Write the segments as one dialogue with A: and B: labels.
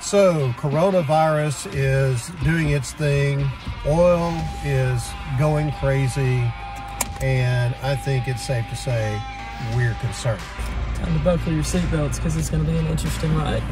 A: So coronavirus is doing its thing. Oil is going crazy. And I think it's safe to say we're concerned.
B: Time to buckle your seatbelts because it's going to be an interesting ride.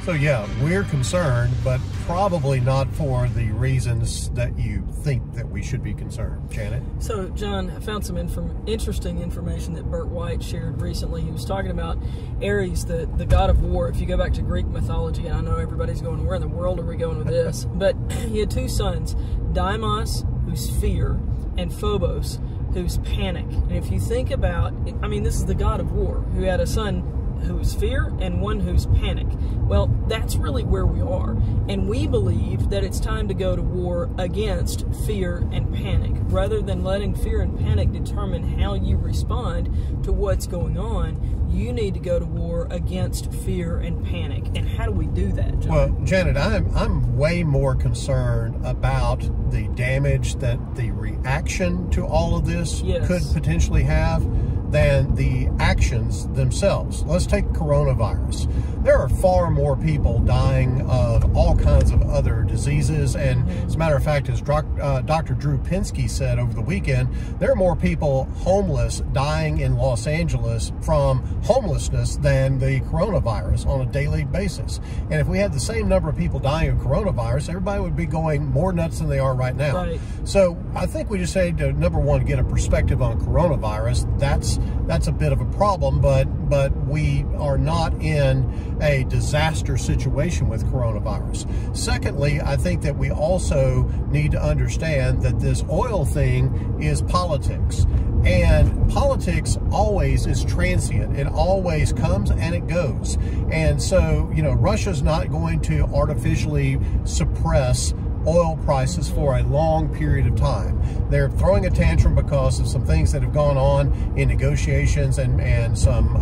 A: So yeah, we're concerned, but probably not for the reasons that you think that we should be concerned. Janet?
B: So John, I found some interesting information that Burt White shared recently. He was talking about Ares, the god of war. If you go back to Greek mythology, and I know everybody's going, where in the world are we going with this? But he had two sons, Deimos, who's fear, and Phobos, who's panic. And if you think about, I mean, this is the god of war, who had a son who's fear and one who's panic. Well, that's really where we are. And we believe that it's time to go to war against fear and panic. Rather than letting fear and panic determine how you respond to what's going on, you need to go to war against fear and panic. And how do we do that, John?
A: Well, Janet, I'm way more concerned about the damage that the reaction to all of this could potentially have than the actions themselves. Let's take coronavirus. There are far more people dying of all kinds of other diseases, and as a matter of fact, as Dr. Drew Pinsky said over the weekend, there are more people homeless dying in Los Angeles from homelessness than the coronavirus on a daily basis. And if we had the same number of people dying of coronavirus, everybody would be going more nuts than they are right now.
B: Right.
A: So I think we just need to, number one, get a perspective on coronavirus. That's a bit of a problem, but we are not in a disaster situation with coronavirus. Secondly, I think that we also need to understand that this oil thing is politics. And politics always is transient. It always comes and it goes. And so, you know, Russia's not going to artificially suppress oil prices for a long period of time. They're throwing a tantrum because of some things that have gone on in negotiations and some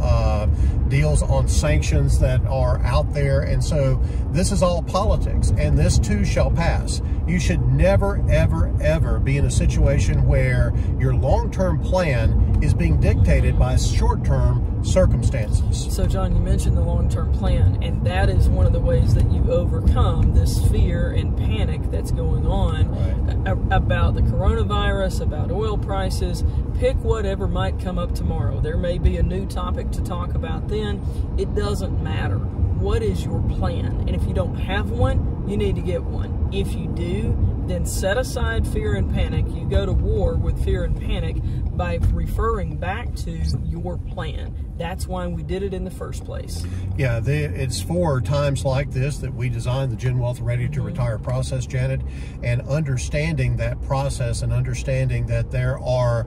A: deals on sanctions that are out there. And so this is all politics, and this too shall pass. You should never, ever, ever be in a situation where your long-term plan is being dictated by short-term circumstances.
B: So John, you mentioned the long-term plan, and that is one of the ways that you overcome this fear and panic that's going on about the coronavirus, about oil prices. Pick whatever might come up tomorrow. There may be a new topic to talk about then. It doesn't matter. What is your plan? And if you don't have one, you need to get one. If you do, then set aside fear and panic. You go to war with fear and panic by referring back to your plan. That's why we did it in the first place. Yeah,
A: it's for times like this that we designed the Gen Wealth Ready to Retire process, Janet, and understanding that process and understanding that there are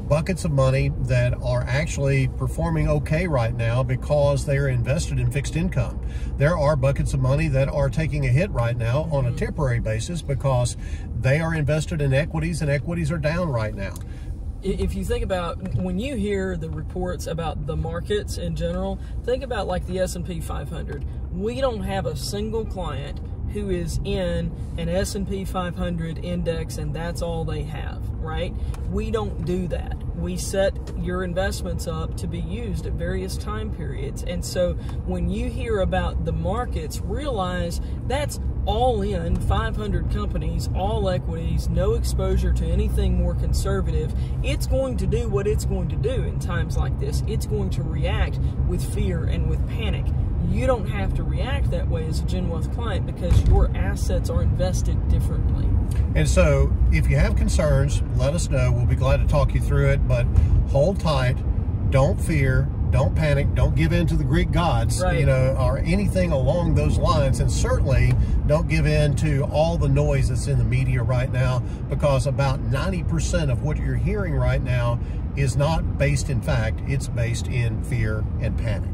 A: buckets of money that are actually performing okay right now because they're invested in fixed income. There are buckets of money that are taking a hit right now on a temporary basis because they are invested in equities, and equities are down right now.
B: If you think about, when you hear the reports about the markets in general, think about like the S&P 500. We don't have a single client who is in an S&P 500 index and that's all they have, right? We don't do that. We set your investments up to be used at various time periods. And so when you hear about the markets, realize that's all in 500 companies, all equities, no exposure to anything more conservative. It's going to do what it's going to do in times like this. It's going to react with fear and with panic. You don't have to react that way as a Gen Wealth client because your assets are invested differently.
A: And so if you have concerns, let us know. We'll be glad to talk you through it, but hold tight, don't fear, don't panic, don't give in to the Greek gods, you know, or anything along those lines. And certainly don't give in to all the noise that's in the media right now, because about 90% of what you're hearing right now is not based in fact, it's based in fear and panic.